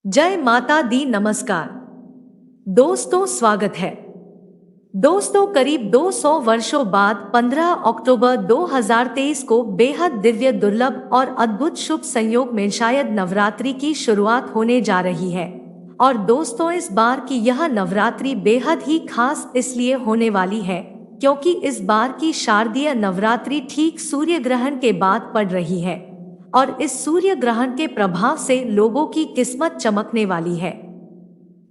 जय माता दी। नमस्कार दोस्तों, स्वागत है। दोस्तों, करीब 200 वर्षों बाद 15 अक्टूबर 2023 को बेहद दिव्य, दुर्लभ और अद्भुत शुभ संयोग में शायद नवरात्रि की शुरुआत होने जा रही है। और दोस्तों, इस बार की यह नवरात्रि बेहद ही खास इसलिए होने वाली है क्योंकि इस बार की शारदीय नवरात्रि ठीक सूर्य ग्रहण के बाद पड़ रही है और इस सूर्य ग्रहण के प्रभाव से लोगों की किस्मत चमकने वाली है।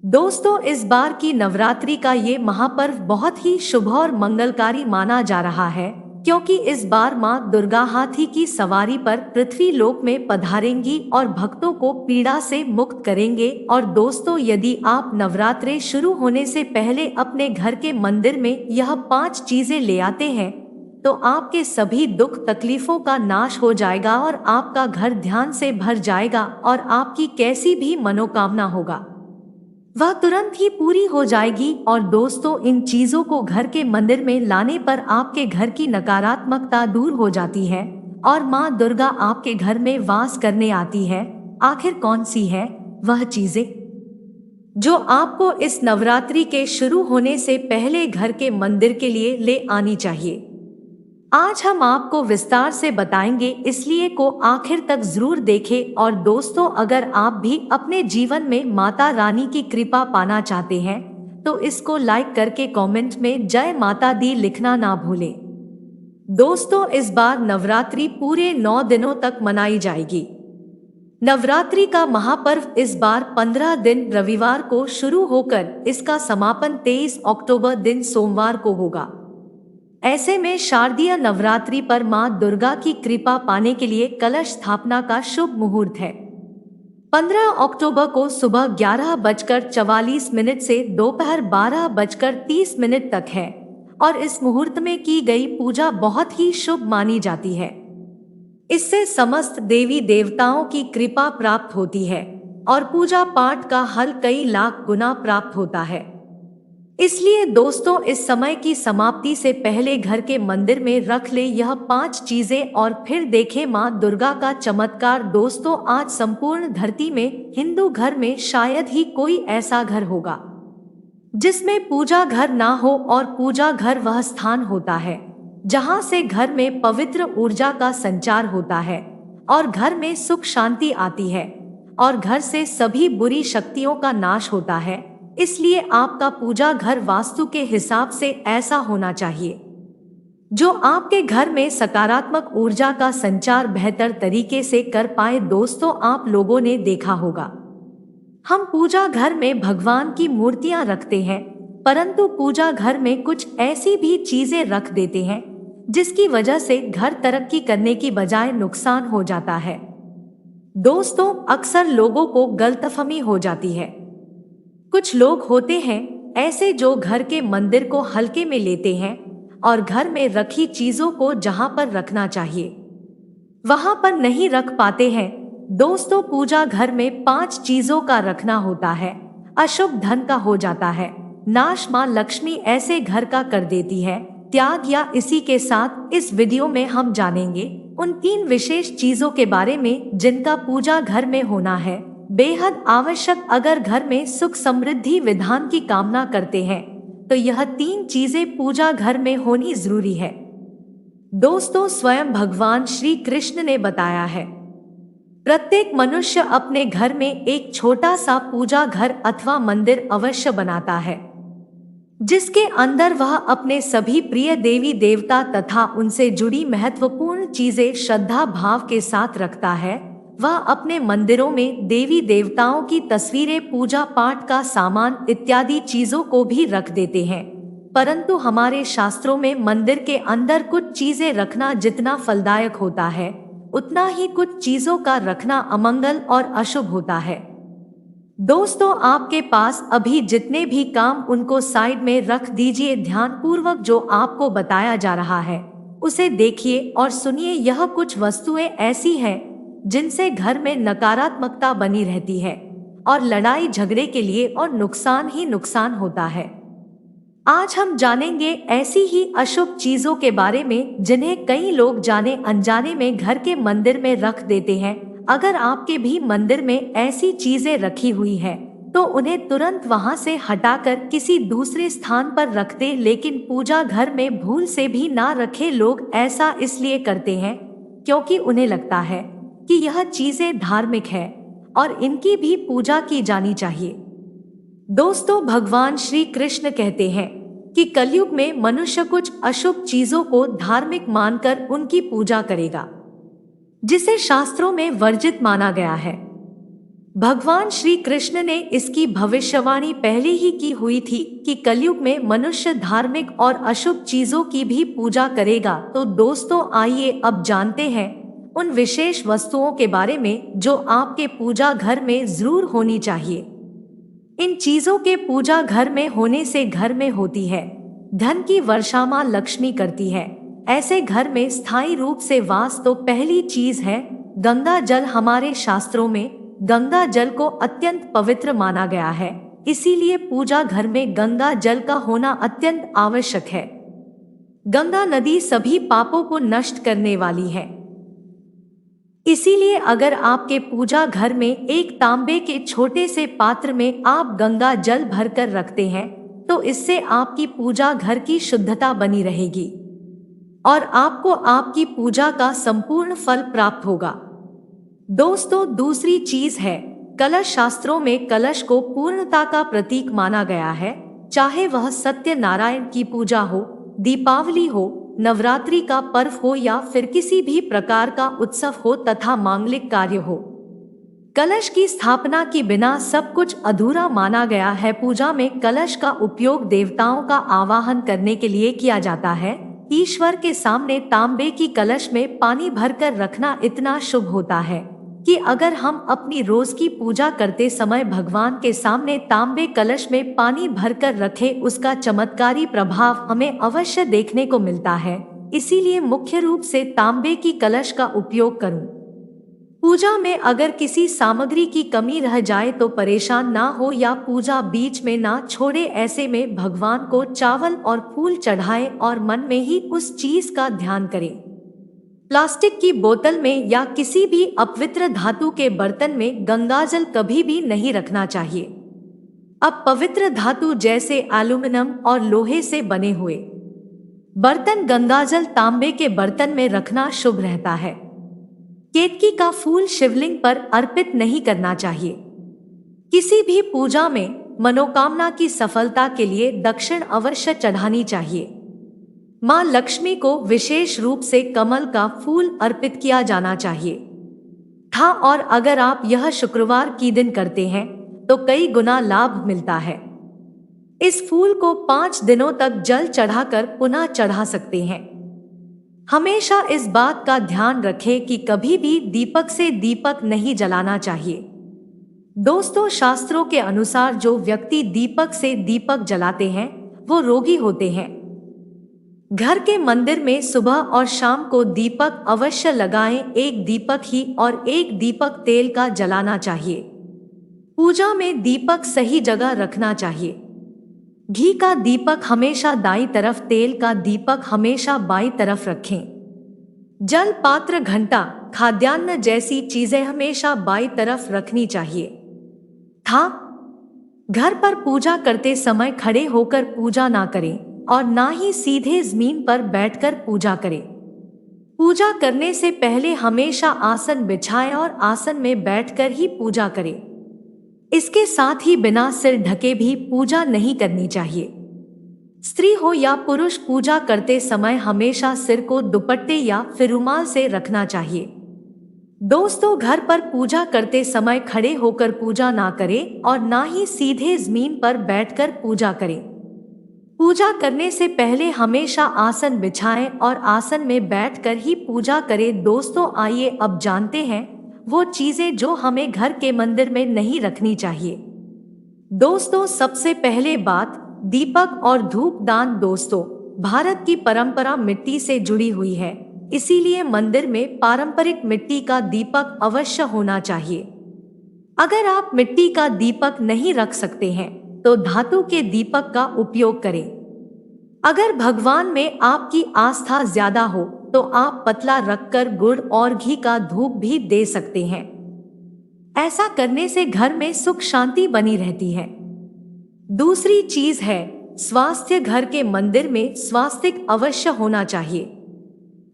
दोस्तों, इस बार की नवरात्रि का ये महापर्व बहुत ही शुभ और मंगलकारी माना जा रहा है क्योंकि इस बार मां दुर्गा हाथी की सवारी पर पृथ्वी लोक में पधारेंगी और भक्तों को पीड़ा से मुक्त करेंगे। और दोस्तों, यदि आप नवरात्रे शुरू होने से पहले अपने घर के मंदिर में यह 5 चीजें ले आते हैं तो आपके सभी दुख तकलीफों का नाश हो जाएगा और आपका घर ध्यान से भर जाएगा और आपकी कैसी भी मनोकामना होगा वह तुरंत ही पूरी हो जाएगी। और दोस्तों, इन चीजों को घर के मंदिर में लाने पर आपके घर की नकारात्मकता दूर हो जाती है और मां दुर्गा आपके घर में वास करने आती है। आखिर कौन सी है वह चीजें जो आपको इस नवरात्रि के शुरू होने से पहले घर के मंदिर के लिए ले आनी चाहिए? आज हम आपको विस्तार से बताएंगे, इसलिए को आखिर तक जरूर देखें। और दोस्तों, अगर आप भी अपने जीवन में माता रानी की कृपा पाना चाहते हैं तो इसको लाइक करके कमेंट में जय माता दी लिखना ना भूलें। दोस्तों, इस बार नवरात्रि पूरे 9 दिनों तक मनाई जाएगी। नवरात्रि का महापर्व इस बार 15 दिन रविवार को शुरू होकर इसका समापन 23 अक्टूबर दिन सोमवार को होगा। ऐसे में शारदीय नवरात्रि पर मां दुर्गा की कृपा पाने के लिए कलश स्थापना का शुभ मुहूर्त है। 15 अक्टूबर को सुबह 11:44 से दोपहर 12:30 तक है और इस मुहूर्त में की गई पूजा बहुत ही शुभ मानी जाती है। इससे समस्त देवी देवताओं की कृपा प्राप्त होती है और पूजा पाठ का फल कई लाख गुना प्राप्त होता है। इसलिए दोस्तों, इस समय की समाप्ति से पहले घर के मंदिर में रख ले यह 5 चीजें और फिर देखें मां दुर्गा का चमत्कार। दोस्तों, आज संपूर्ण धरती में हिंदू घर में शायद ही कोई ऐसा घर होगा जिसमें पूजा घर ना हो। और पूजा घर वह स्थान होता है जहां से घर में पवित्र ऊर्जा का संचार होता है और घर में सुख शांति आती है और घर से सभी बुरी शक्तियों का नाश होता है। इसलिए आपका पूजा घर वास्तु के हिसाब से ऐसा होना चाहिए जो आपके घर में सकारात्मक ऊर्जा का संचार बेहतर तरीके से कर पाए। दोस्तों, आप लोगों ने देखा होगा हम पूजा घर में भगवान की मूर्तियां रखते हैं, परंतु पूजा घर में कुछ ऐसी भी चीजें रख देते हैं जिसकी वजह से घर तरक्की करने की बजाय नुकसान हो जाता है। दोस्तों, अक्सर लोगों को गलतफहमी हो जाती है। कुछ लोग होते हैं ऐसे जो घर के मंदिर को हल्के में लेते हैं और घर में रखी चीजों को जहां पर रखना चाहिए वहां पर नहीं रख पाते हैं। दोस्तों, पूजा घर में 5 चीजों का रखना होता है। अशुभ धन का हो जाता है नाश, मां लक्ष्मी ऐसे घर का कर देती है त्याग। या इसी के साथ इस वीडियो में हम जानेंगे उन 3 विशेष चीजों के बारे में जिनका पूजा घर में होना है बेहद आवश्यक। अगर घर में सुख समृद्धि विधान की कामना करते हैं तो यह 3 चीजें पूजा घर में होनी जरूरी है। दोस्तों, स्वयं भगवान श्री कृष्ण ने बताया है प्रत्येक मनुष्य अपने घर में एक छोटा सा पूजा घर अथवा मंदिर अवश्य बनाता है जिसके अंदर वह अपने सभी प्रिय देवी देवता तथा उनसे जुड़ी महत्वपूर्ण चीजें श्रद्धा भाव के साथ रखता है। वह अपने मंदिरों में देवी देवताओं की तस्वीरें, पूजा पाठ का सामान इत्यादि चीजों को भी रख देते हैं। परंतु हमारे शास्त्रों में मंदिर के अंदर कुछ चीजें रखना जितना फलदायक होता है उतना ही कुछ चीजों का रखना अमंगल और अशुभ होता है। दोस्तों, आपके पास अभी जितने भी काम उनको साइड में रख दीजिए। ध्यान पूर्वक जो आपको बताया जा रहा है उसे देखिए और सुनिए। यह कुछ वस्तुएं ऐसी हैं जिनसे घर में नकारात्मकता बनी रहती है और लड़ाई झगड़े के लिए और नुकसान ही नुकसान होता है। आज हम जानेंगे ऐसी ही अशुभ चीजों के बारे में जिन्हें कई लोग जाने अनजाने में घर के मंदिर में रख देते हैं। अगर आपके भी मंदिर में ऐसी चीजें रखी हुई है तो उन्हें तुरंत वहां से हटाकर किसी दूसरे स्थान पर रख दे, लेकिन पूजा घर में भूल से भी ना रखे। लोग ऐसा इसलिए करते हैं क्योंकि उन्हें लगता है कि यह चीजें धार्मिक है और इनकी भी पूजा की जानी चाहिए। दोस्तों, भगवान श्री कृष्ण कहते हैं कि कलयुग में मनुष्य कुछ अशुभ चीजों को धार्मिक मानकर उनकी पूजा करेगा, जिसे शास्त्रों में वर्जित माना गया है। भगवान श्री कृष्ण ने इसकी भविष्यवाणी पहले ही की हुई थी कि कलयुग में मनुष्य धार्मिक और अशुभ चीजों की भी पूजा करेगा। तो दोस्तों, आइए अब जानते हैं उन विशेष वस्तुओं के बारे में जो आपके पूजा घर में जरूर होनी चाहिए। इन चीजों के पूजा घर में होने से घर में होती है धन की वर्षा, मां लक्ष्मी करती है ऐसे घर में स्थायी रूप से वास। तो पहली चीज है गंगा जल। हमारे शास्त्रों में गंगा जल को अत्यंत पवित्र माना गया है, इसीलिए पूजा घर में गंगा जल का होना अत्यंत आवश्यक है। गंगा नदी सभी पापों को नष्ट करने वाली है, इसीलिए अगर आपके पूजा घर में एक तांबे के छोटे से पात्र में आप गंगा जल भरकर रखते हैं तो इससे आपकी पूजा घर की शुद्धता बनी रहेगी और आपको आपकी पूजा का संपूर्ण फल प्राप्त होगा। दोस्तों, दूसरी चीज है कलश। शास्त्रों में कलश को पूर्णता का प्रतीक माना गया है, चाहे वह सत्यनारायण की पूजा हो, दीपावली हो, नवरात्रि का पर्व हो या फिर किसी भी प्रकार का उत्सव हो तथा मांगलिक कार्य हो। कलश की स्थापना के बिना सब कुछ अधूरा माना गया है। पूजा में कलश का उपयोग देवताओं का आवाहन करने के लिए किया जाता है। ईश्वर के सामने तांबे की कलश में पानी भरकर रखना इतना शुभ होता है कि अगर हम अपनी रोज की पूजा करते समय भगवान के सामने तांबे कलश में पानी भरकर रखें, उसका चमत्कारी प्रभाव हमें अवश्य देखने को मिलता है। इसीलिए मुख्य रूप से तांबे की कलश का उपयोग करूं। पूजा में अगर किसी सामग्री की कमी रह जाए तो परेशान ना हो या पूजा बीच में ना छोड़े। ऐसे में भगवान को चावल और फूल चढ़ाएं और मन में ही उस चीज का ध्यान करें। प्लास्टिक की बोतल में या किसी भी अपवित्र धातु के बर्तन में गंगाजल कभी भी नहीं रखना चाहिए। अब पवित्र धातु जैसे एल्यूमिनियम और लोहे से बने हुए बर्तन, गंगाजल तांबे के बर्तन में रखना शुभ रहता है। केतकी का फूल शिवलिंग पर अर्पित नहीं करना चाहिए। किसी भी पूजा में मनोकामना की सफलता के लिए दक्षिण अवश्य चढ़ानी चाहिए। मां लक्ष्मी को विशेष रूप से कमल का फूल अर्पित किया जाना चाहिए था, और अगर आप यह शुक्रवार की दिन करते हैं तो कई गुना लाभ मिलता है। इस फूल को 5 दिनों तक जल चढ़ाकर पुनः चढ़ा सकते हैं। हमेशा इस बात का ध्यान रखें कि कभी भी दीपक से दीपक नहीं जलाना चाहिए। दोस्तों, शास्त्रों के अनुसार जो व्यक्ति दीपक से दीपक जलाते हैं वो रोगी होते हैं। घर के मंदिर में सुबह और शाम को दीपक अवश्य लगाएं। एक दीपक ही और एक दीपक तेल का जलाना चाहिए। पूजा में दीपक सही जगह रखना चाहिए। घी का दीपक हमेशा दाईं तरफ, तेल का दीपक हमेशा बाईं तरफ रखें। जल पात्र, घंटा, खाद्यान्न जैसी चीजें हमेशा बाईं तरफ रखनी चाहिए था। घर पर पूजा करते समय खड़े होकर पूजा ना करें और ना ही सीधे जमीन पर बैठकर पूजा करें। पूजा करने से पहले हमेशा आसन बिछाएं और आसन में बैठकर ही पूजा करें। इसके साथ ही बिना सिर ढके भी पूजा नहीं करनी चाहिए। स्त्री हो या पुरुष, पूजा करते समय हमेशा सिर को दुपट्टे या फिर रुमाल से रखना चाहिए। दोस्तों, घर पर पूजा करते समय खड़े होकर पूजा ना करें और ना ही सीधे जमीन पर बैठकर पूजा करें। पूजा करने से पहले हमेशा आसन बिछाएं और आसन में बैठकर ही पूजा करें। दोस्तों, आइए अब जानते हैं वो चीजें जो हमें घर के मंदिर में नहीं रखनी चाहिए। दोस्तों, सबसे पहले बात दीपक और धूप दान। दोस्तों, भारत की परंपरा मिट्टी से जुड़ी हुई है, इसीलिए मंदिर में पारंपरिक मिट्टी का दीपक अवश्य होना चाहिए। अगर आप मिट्टी का दीपक नहीं रख सकते हैं तो धातु के दीपक का उपयोग करें। अगर भगवान में आपकी आस्था ज्यादा हो तो आप पतला रखकर गुड़ और घी का धूप भी दे सकते हैं। ऐसा करने से घर में सुख शांति बनी रहती है। दूसरी चीज है स्वास्थ्य। घर के मंदिर में स्वास्तिक अवश्य होना चाहिए।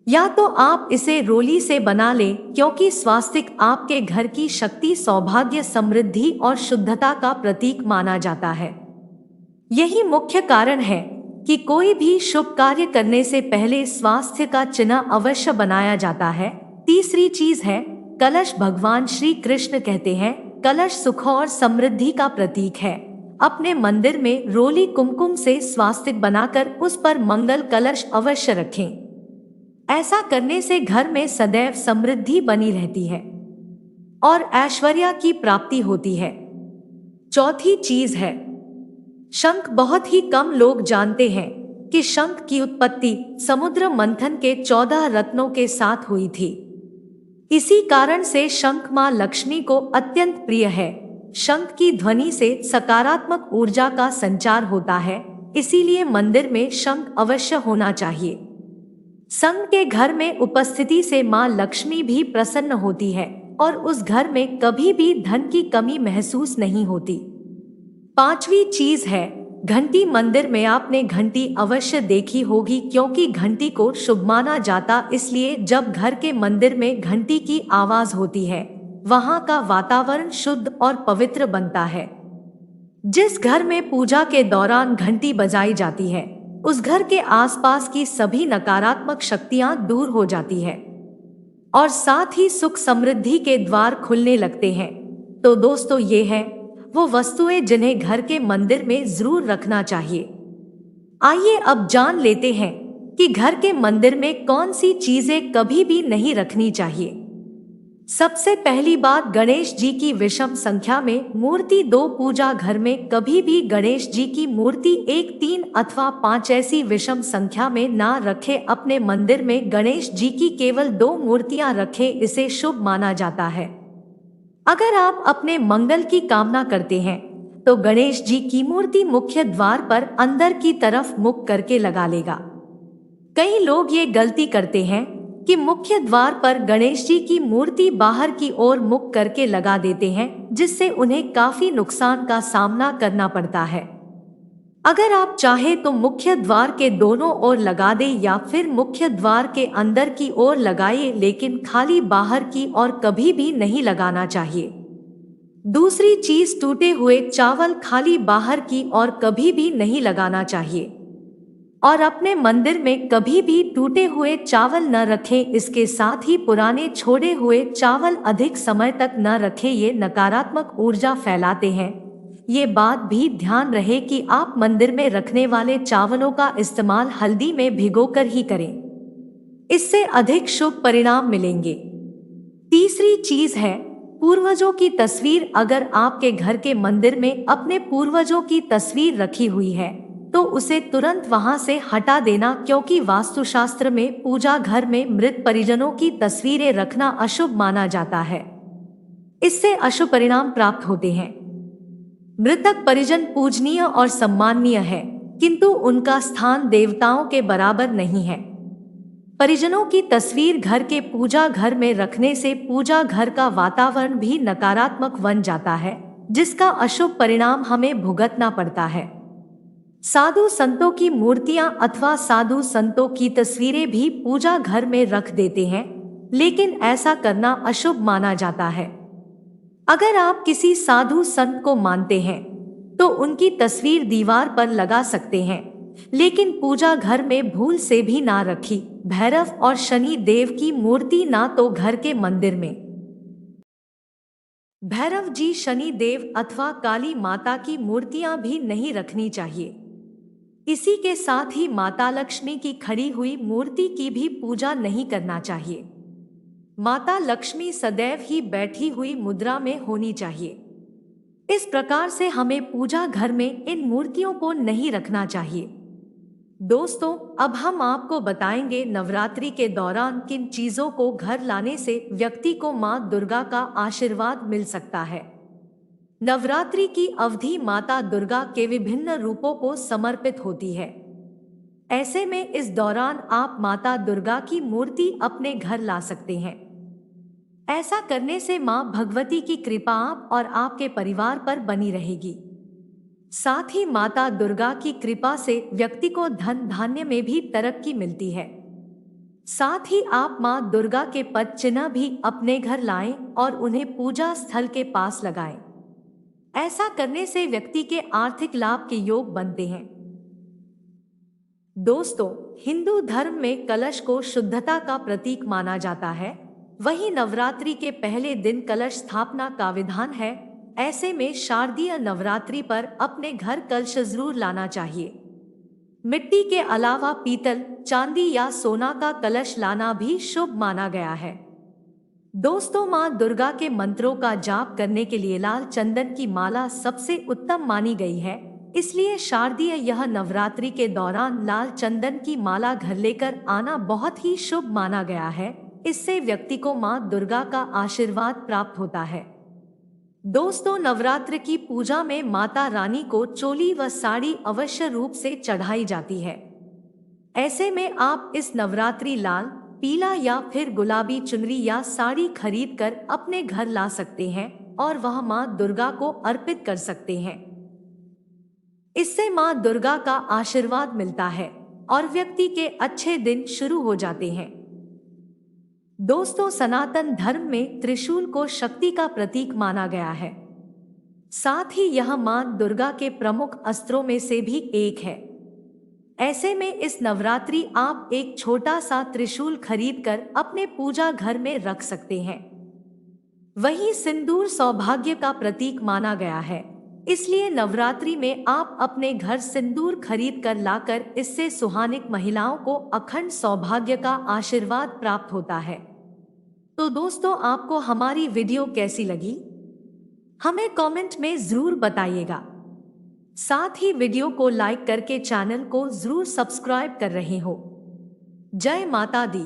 या तो आप इसे रोली से बना लें, क्योंकि स्वास्तिक आपके घर की शक्ति, सौभाग्य, समृद्धि और शुद्धता का प्रतीक माना जाता है। यही मुख्य कारण है कि कोई भी शुभ कार्य करने से पहले स्वास्थ्य का चिन्ह अवश्य बनाया जाता है। तीसरी चीज है कलश। भगवान श्री कृष्ण कहते हैं कलश सुख और समृद्धि का प्रतीक है। अपने मंदिर में रोली कुमकुम से स्वास्तिक बनाकर उस पर मंगल कलश अवश्य रखें। ऐसा करने से घर में सदैव समृद्धि बनी रहती है और ऐश्वर्य की प्राप्ति होती है। चौथी चीज है शंख। बहुत ही कम लोग जानते हैं कि शंख की उत्पत्ति समुद्र मंथन के 14 रत्नों के साथ हुई थी। इसी कारण से शंख मां लक्ष्मी को अत्यंत प्रिय है। शंख की ध्वनि से सकारात्मक ऊर्जा का संचार होता है, इसीलिए मंदिर में शंख अवश्य होना चाहिए। शंख के घर में उपस्थिति से मां लक्ष्मी भी प्रसन्न होती है और उस घर में कभी भी धन की कमी महसूस नहीं होती। पांचवी चीज है घंटी। मंदिर में आपने घंटी अवश्य देखी होगी, क्योंकि घंटी को शुभ माना जाता, इसलिए जब घर के मंदिर में घंटी की आवाज होती है वहां का वातावरण शुद्ध और पवित्र बनता है। जिस घर में पूजा के दौरान घंटी बजाई जाती है उस घर के आसपास की सभी नकारात्मक शक्तियां दूर हो जाती है और साथ ही सुख समृद्धि के द्वार खुलने लगते हैं। तो दोस्तों, ये है वो वस्तुएं जिन्हें घर के मंदिर में जरूर रखना चाहिए। आइए अब जान लेते हैं कि घर के मंदिर में कौन सी चीजें कभी भी नहीं रखनी चाहिए। सबसे पहली बात, गणेश जी की विषम संख्या में मूर्ति 2। पूजा घर में कभी भी गणेश जी की मूर्ति 1, 3 अथवा 5 ऐसी विषम संख्या में ना रखें। अपने मंदिर में गणेश जी की केवल 2 मूर्तियां रखें, इसे शुभ माना जाता है। अगर आप अपने मंगल की कामना करते हैं तो गणेश जी की मूर्ति मुख्य द्वार पर अंदर की तरफ मुख करके लगा लेगा। कई लोग ये गलती करते हैं कि मुख्य द्वार पर गणेश जी की मूर्ति बाहर की ओर मुख करके लगा देते हैं, जिससे उन्हें काफी नुकसान का सामना करना पड़ता है। अगर आप चाहे तो मुख्य द्वार के दोनों ओर लगा दें या फिर मुख्य द्वार के अंदर की ओर लगाइए, लेकिन खाली बाहर की ओर कभी भी नहीं लगाना चाहिए। दूसरी चीज, टूटे हुए चावल खाली बाहर की ओर कभी भी नहीं लगाना चाहिए और अपने मंदिर में कभी भी टूटे हुए चावल न रखें। इसके साथ ही पुराने छोड़े हुए चावल अधिक समय तक न रखें, ये नकारात्मक ऊर्जा फैलाते हैं। ये बात भी ध्यान रहे कि आप मंदिर में रखने वाले चावलों का इस्तेमाल हल्दी में भिगोकर ही करें, इससे अधिक शुभ परिणाम मिलेंगे। तीसरी चीज है पूर्वजों की तस्वीर। अगर आपके घर के मंदिर में अपने पूर्वजों की तस्वीर रखी हुई है तो उसे तुरंत वहां से हटा देना, क्योंकि वास्तुशास्त्र में पूजा घर में मृत परिजनों की तस्वीरें रखना अशुभ माना जाता है। इससे अशुभ परिणाम प्राप्त होते हैं। मृतक परिजन पूजनीय और सम्माननीय है, किंतु उनका स्थान देवताओं के बराबर नहीं है। परिजनों की तस्वीर घर के पूजा घर में रखने से पूजा घर का वातावरण भी नकारात्मक बन जाता है, जिसका अशुभ परिणाम हमें भुगतना पड़ता है। साधु संतों की मूर्तियां अथवा साधु संतों की तस्वीरें भी पूजा घर में रख देते हैं, लेकिन ऐसा करना अशुभ माना जाता है। अगर आप किसी साधु संत को मानते हैं तो उनकी तस्वीर दीवार पर लगा सकते हैं, लेकिन पूजा घर में भूल से भी ना रखी। भैरव और शनि देव की मूर्ति ना तो घर के मंदिर में भैरव जी, शनि देव अथवा काली माता की मूर्तियां भी नहीं रखनी चाहिए। इसी के साथ ही माता लक्ष्मी की खड़ी हुई मूर्ति की भी पूजा नहीं करना चाहिए। माता लक्ष्मी सदैव ही बैठी हुई मुद्रा में होनी चाहिए। इस प्रकार से हमें पूजा घर में इन मूर्तियों को नहीं रखना चाहिए। दोस्तों, अब हम आपको बताएंगे नवरात्रि के दौरान किन चीजों को घर लाने से व्यक्ति को मां दुर्गा का आशीर्वाद मिल सकता है। नवरात्रि की अवधि माता दुर्गा के विभिन्न रूपों को समर्पित होती है। ऐसे में इस दौरान आप माता दुर्गा की मूर्ति अपने घर ला सकते हैं। ऐसा करने से मां भगवती की कृपा आप और आपके परिवार पर बनी रहेगी। साथ ही माता दुर्गा की कृपा से व्यक्ति को धन धान्य में भी तरक्की मिलती है। साथ ही आप मां दुर्गा के पद चिन्ह भी अपने घर लाएं और उन्हें पूजा स्थल के पास लगाएं। ऐसा करने से व्यक्ति के आर्थिक लाभ के योग बनते हैं। दोस्तों, हिंदू धर्म में कलश को शुद्धता का प्रतीक माना जाता है। वहीं नवरात्रि के पहले दिन कलश स्थापना का विधान है। ऐसे में शारदीय नवरात्रि पर अपने घर कलश जरूर लाना चाहिए। मिट्टी के अलावा पीतल, चांदी या सोना का कलश लाना भी शुभ माना गया है। दोस्तों, मां दुर्गा के मंत्रों का जाप करने के लिए लाल चंदन की माला सबसे उत्तम मानी गई है। इसलिए शारदीय यह नवरात्रि के दौरान लाल चंदन की माला घर लेकर आना बहुत ही शुभ माना गया है। इससे व्यक्ति को मां दुर्गा का आशीर्वाद प्राप्त होता है। दोस्तों, नवरात्र की पूजा में माता रानी को चोली व साड़ी अवश्य रूप से चढ़ाई जाती है। ऐसे में आप इस नवरात्रि लाल, पीला या फिर गुलाबी चुनरी या साड़ी खरीद कर अपने घर ला सकते हैं और वह मां दुर्गा को अर्पित कर सकते हैं। इससे मां दुर्गा का आशीर्वाद मिलता है और व्यक्ति के अच्छे दिन शुरू हो जाते हैं। दोस्तों, सनातन धर्म में त्रिशूल को शक्ति का प्रतीक माना गया है। साथ ही यह मां दुर्गा के प्रमुख अस्त्रों में से भी एक है। ऐसे में इस नवरात्रि आप एक छोटा सा त्रिशूल खरीदकर अपने पूजा घर में रख सकते हैं। वहीं सिंदूर सौभाग्य का प्रतीक माना गया है। इसलिए नवरात्रि में आप अपने घर सिंदूर खरीद कर लाकर इससे सुहागिन महिलाओं को अखंड सौभाग्य का आशीर्वाद प्राप्त होता है। तो दोस्तों, आपको हमारी वीडियो कैसी लगी हमें कमेंट में जरूर बताइएगा। साथ ही वीडियो को लाइक करके चैनल को जरूर सब्सक्राइब कर रहे हो। जय माता दी।